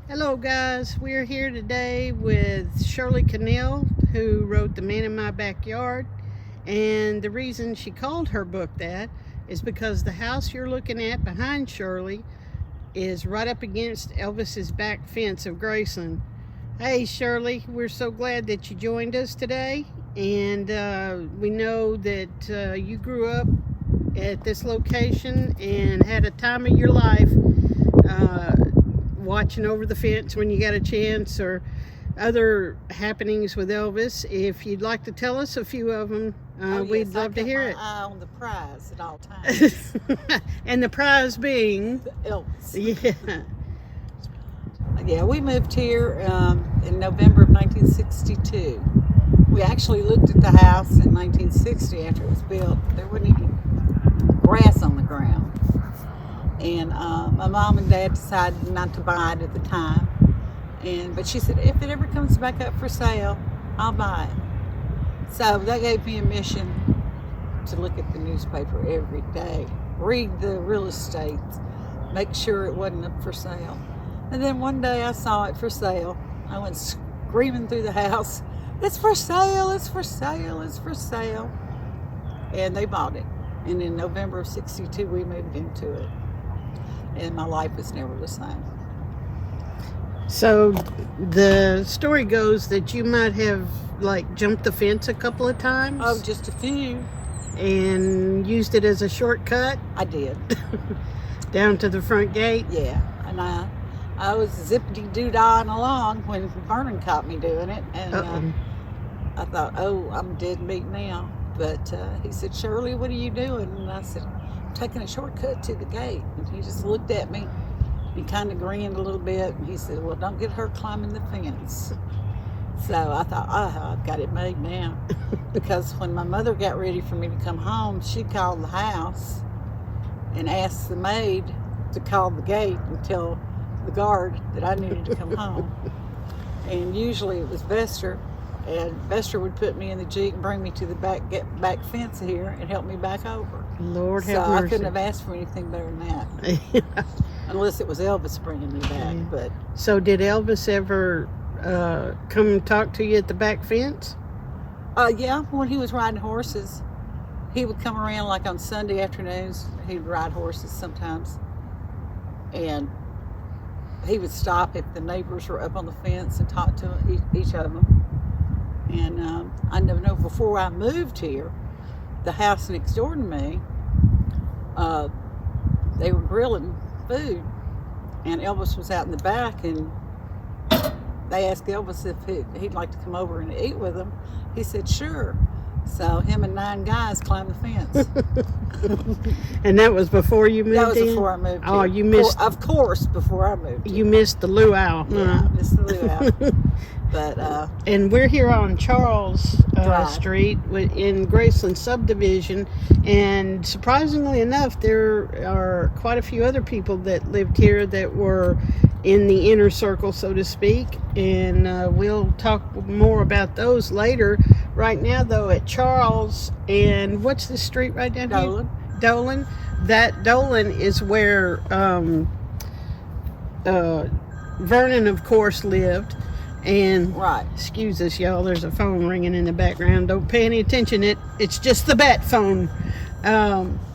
Hello guys, we're here today with Shirley Connell, who wrote The Man in My Backyard, and the reason she called her book that is because the house you're looking at behind Shirley is right up against Elvis's back fence of Graceland. Hey Shirley, we're so glad that you joined us today, and we know that you grew up at this location and had a time of your life watching over the fence when you got a chance, or other happenings with Elvis. If you'd like to tell us a few of them, we'd love to hear it. Eye on the prize at all times. And the prize being Elvis. yeah. Yeah, we moved here in November of 1962. We actually looked at the house in 1960 after it was built. There wasn't any grass on the ground. And my mom and dad decided not to buy it at the time. But she said, if it ever comes back up for sale, I'll buy it. So that gave me a mission to look at the newspaper every day, read the real estate, make sure it wasn't up for sale. And then one day I saw it for sale. I went screaming through the house, it's for sale, it's for sale, it's for sale. And they bought it. And in November of 62, we moved into it. And my life was never the same. So the story goes that you might have jumped the fence a couple of times. Oh, just a few. And used it as a shortcut. I did. Down to the front gate. Yeah, and I was zippity-doo-dahing along when Vernon caught me doing it, and I thought, oh, I'm dead meat now. But he said, Shirley, what are you doing? And I said, I'm taking a shortcut to the gate. And he just looked at me. He kind of grinned a little bit, and he said, well, don't get her climbing the fence. So I thought, oh, I've got it made now. Because when my mother got ready for me to come home, she called the house and asked the maid to call the gate and tell the guard that I needed to come home. And usually it was Vester, and Vester would put me in the Jeep and bring me to the back fence here and help me back over. Lord have mercy. So I couldn't have asked for anything better than that. Unless it was Elvis bringing me back. Yeah. But so did Elvis ever come and talk to you at the back fence? Yeah, when he was riding horses. He would come around like on Sunday afternoons. He'd ride horses sometimes. And he would stop if the neighbors were up on the fence and talk to each of them. And I know before I moved here, the house next door to me, they were grilling food. And Elvis was out in the back, and they asked Elvis if he'd like to come over and eat with them. He said, sure. So him and 9 guys climbed the fence. And that was before you moved in? That was before I moved Oh, here. You missed... Of course, before I moved You missed the luau. Yeah, I missed the luau. But, and we're here on Charles Street in Graceland subdivision, and surprisingly enough, there are quite a few other people that lived here that were in the inner circle, so to speak, and we'll talk more about those later. Right now, though, at Charles, and what's the street right down Dolan. here? Dolan. That Dolan is where Vernon, of course, lived. And right. Excuse us, y'all. There's a phone ringing in the background. Don't pay any attention. It's just the bat phone.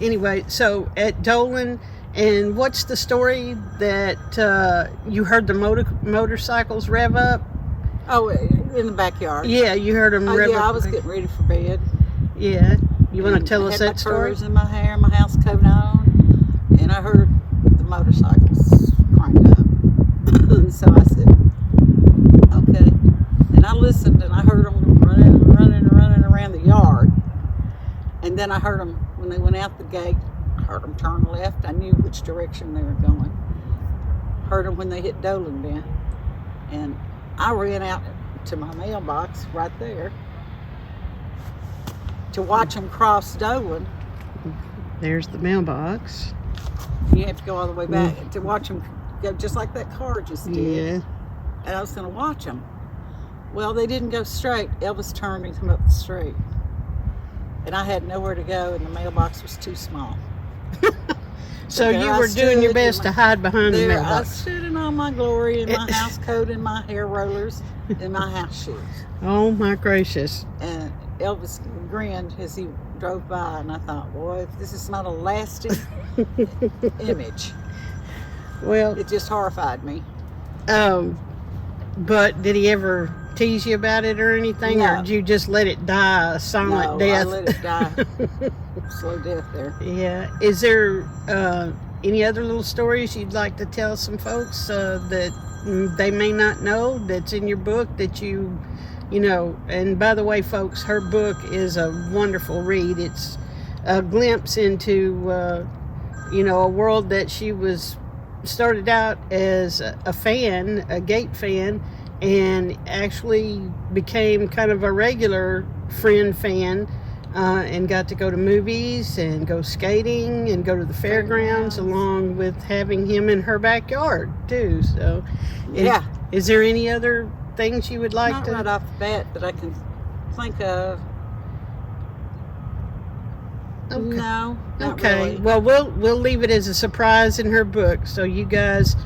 Anyway, so at Dolan, and what's the story that you heard the motorcycles rev up? Oh, in the backyard. Yeah, you heard them rev up. Yeah, I was getting ready for bed. Yeah, you want to tell us that story? I had my curls in my hair, my house coat on, and I heard the motorcycles crank up. So I said, okay. And I listened, and I heard them running around the yard. And then I heard them, when they went out the gate, I heard them turn left. I knew which direction they were going. Heard them when they hit Dolan Bend. And I ran out to my mailbox right there to watch them cross Dolan. There's the mailbox. You have to go all the way back to watch them go just like that car just did. Yeah. And I was going to watch them. Well, they didn't go straight. Elvis turned and came up the street. And I had nowhere to go, and the mailbox was too small. So there you I were doing your stood best to hide behind the There I mailbox. stood in all my glory, in my house coat, in my hair rollers, in my house shoes. Oh my gracious. And Elvis grinned as he drove by, and I thought, boy, if this is not a lasting image, Well, it just horrified me. but did he ever tease you about it or anything, or No. did you just let it die a silent No, death? I let it die. Slow death there. Yeah. Is there any other little stories you'd like to tell some folks that they may not know that's in your book that you know? And by the way, folks, her book is a wonderful read. It's a glimpse into a world that she started out as a fan, a Gate fan, and actually became kind of a regular friend fan, and got to go to movies and go skating and go to the fairgrounds along with having him in her backyard too. So Yeah. Is there any other things you would like Not to? right off the bat that I can think of. Okay. No, not Okay. really. Well, we'll leave it as a surprise in her book. So you guys,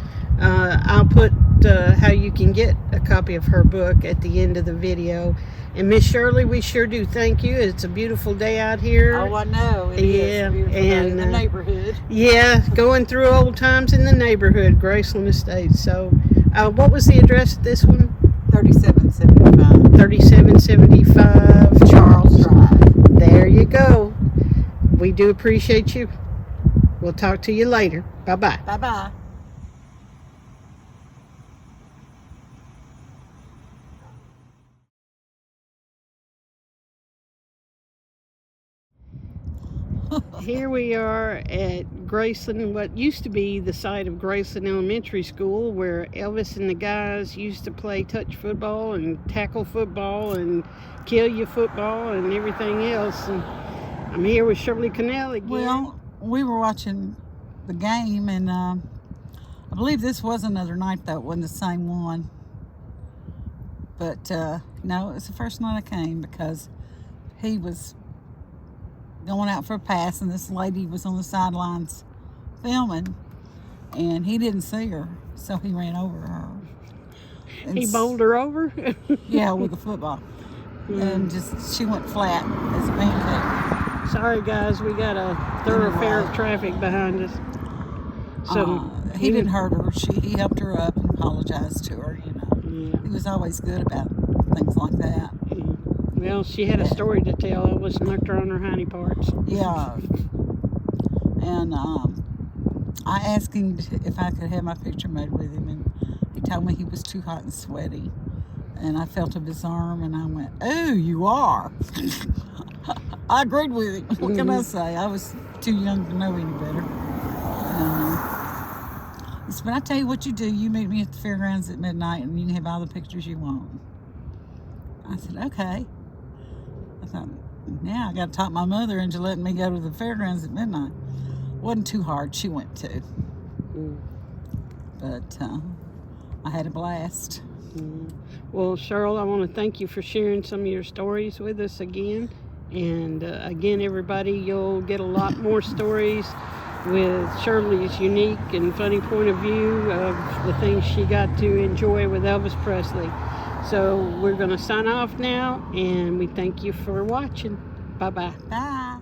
I'll put how you can get a copy of her book at the end of the video. And Miss Shirley, we sure do thank you. It's a beautiful day out here. Oh, I know. It is a beautiful day in the neighborhood. Yeah, going through old times in the neighborhood, Graceland Estates. So, what was the address of this one? 3775 3775 Charles Drive. There you go. We do appreciate you. We'll talk to you later. Bye-bye. Bye-bye. Here we are at Graceland, what used to be the site of Graceland Elementary School, where Elvis and the guys used to play touch football and tackle football and kill you football and everything else. And I'm here with Shirley Connell again. Well, we were watching the game, and I believe this was another night, though. It wasn't the same one. But, no, it was the first night I came because he was going out for a pass, and this lady was on the sidelines filming, and he didn't see her, so he ran over her. And He bowled her over? Yeah, with the football. And just, she went flat as a pancake. Sorry, guys, we got a thoroughfare of traffic behind us. So he didn't hurt her. He helped her up and apologized to her, you know. Yeah. He was always good about things like that. Well, she had a story to tell. Elvis knocked her on her hiney parts. Yeah. And I asked him if I could have my picture made with him, and he told me he was too hot and sweaty. And I felt of his arm, and I went, "Oh, you are." I agreed with him. What can I say? I was too young to know any better. He said, "But I tell you what you do. You meet me at the fairgrounds at midnight, and you can have all the pictures you want." I said, "Okay." I thought, now I got to talk my mother into letting me go to the fairgrounds at midnight. Wasn't too hard. She went too. But I had a blast. Well, Cheryl, I want to thank you for sharing some of your stories with us again. And again, everybody, you'll get a lot more stories with Shirley's unique and funny point of view of the things she got to enjoy with Elvis Presley. So we're going to sign off now, and we thank you for watching. Bye-bye. Bye.